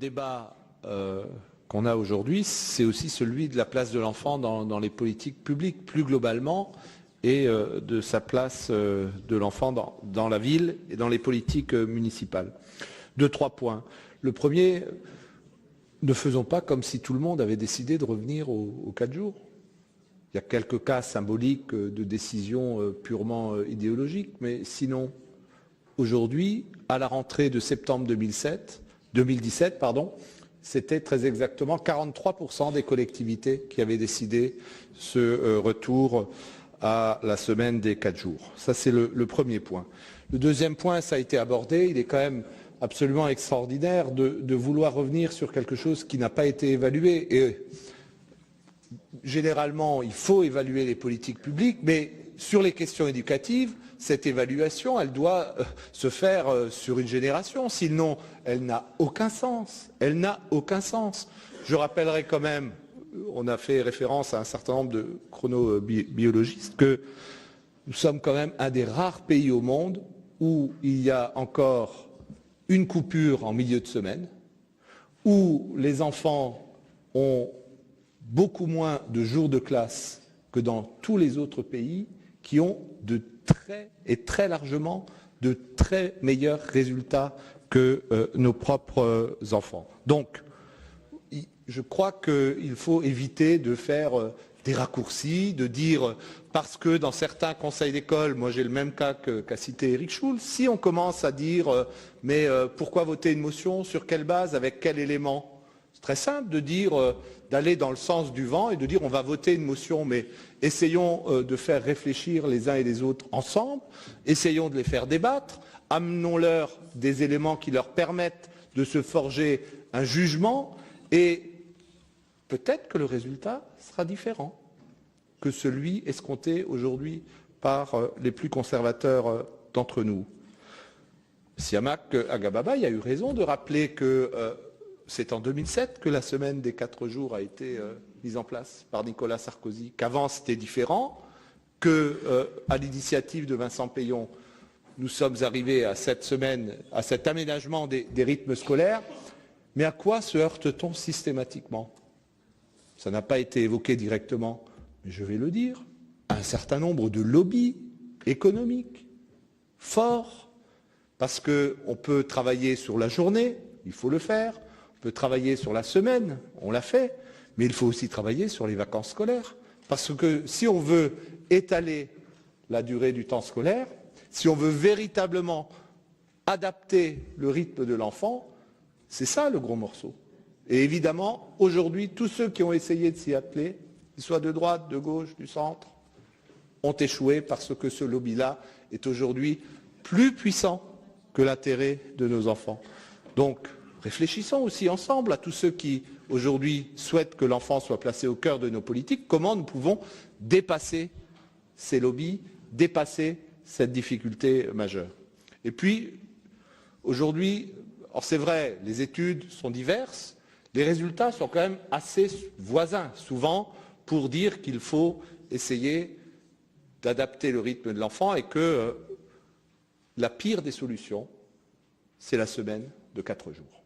débat qu'on a aujourd'hui, c'est aussi celui de la place de l'enfant dans les politiques publiques, plus globalement, et de sa place de l'enfant dans la ville et dans les politiques municipales. 2-3 points. Le premier, ne faisons pas comme si tout le monde avait décidé de revenir aux 4 jours. Il y a quelques cas symboliques de décisions purement idéologiques, mais sinon, aujourd'hui, à la rentrée de septembre 2017, c'était très exactement 43% des collectivités qui avaient décidé ce retour à la semaine des 4 jours. Ça, c'est le premier point. Le deuxième point, ça a été abordé, il est quand même absolument extraordinaire de vouloir revenir sur quelque chose qui n'a pas été évalué. Et généralement, il faut évaluer les politiques publiques, mais sur les questions éducatives, cette évaluation, elle doit se faire sur une génération, sinon elle n'a aucun sens. Elle n'a aucun sens. Je rappellerai quand même, on a fait référence à un certain nombre de chronobiologistes, que nous sommes quand même un des rares pays au monde où il y a encore une coupure en milieu de semaine, où les enfants ont beaucoup moins de jours de classe que dans tous les autres pays qui ont très largement de très meilleurs résultats que nos propres enfants. Donc, je crois qu'il faut éviter de faire des raccourcis, de dire parce que dans certains conseils d'école, moi j'ai le même cas qu'a cité Éric Schulz, si on commence à dire mais pourquoi voter une motion, sur quelle base, avec quel élément? C'est très simple de dire, d'aller dans le sens du vent et de dire on va voter une motion, mais essayons de faire réfléchir les uns et les autres ensemble, essayons de les faire débattre, amenons-leur des éléments qui leur permettent de se forger un jugement et peut-être que le résultat sera différent que celui escompté aujourd'hui par les plus conservateurs d'entre nous. Siamak Agababa, il y a eu raison de rappeler que c'est en 2007 que la semaine des 4 jours a été mise en place par Nicolas Sarkozy, qu'avant c'était différent, qu'à l'initiative de Vincent Peillon, nous sommes arrivés à cette semaine, à cet aménagement des rythmes scolaires. Mais à quoi se heurte-t-on systématiquement? Ça n'a pas été évoqué directement, mais je vais le dire, à un certain nombre de lobbies économiques forts, parce qu'on peut travailler sur la journée, il faut le faire, on peut travailler sur la semaine, on l'a fait, mais il faut aussi travailler sur les vacances scolaires. Parce que si on veut étaler la durée du temps scolaire, si on veut véritablement adapter le rythme de l'enfant, c'est ça le gros morceau. Et évidemment, aujourd'hui, tous ceux qui ont essayé de s'y atteler, qu'ils soient de droite, de gauche, du centre, ont échoué parce que ce lobby-là est aujourd'hui plus puissant que l'intérêt de nos enfants. Donc, réfléchissons aussi ensemble à tous ceux qui, aujourd'hui, souhaitent que l'enfant soit placé au cœur de nos politiques, comment nous pouvons dépasser ces lobbies, dépasser cette difficulté majeure. Et puis, aujourd'hui, or c'est vrai, les études sont diverses, les résultats sont quand même assez voisins, souvent, pour dire qu'il faut essayer d'adapter le rythme de l'enfant et que la pire des solutions, c'est la semaine de 4 jours.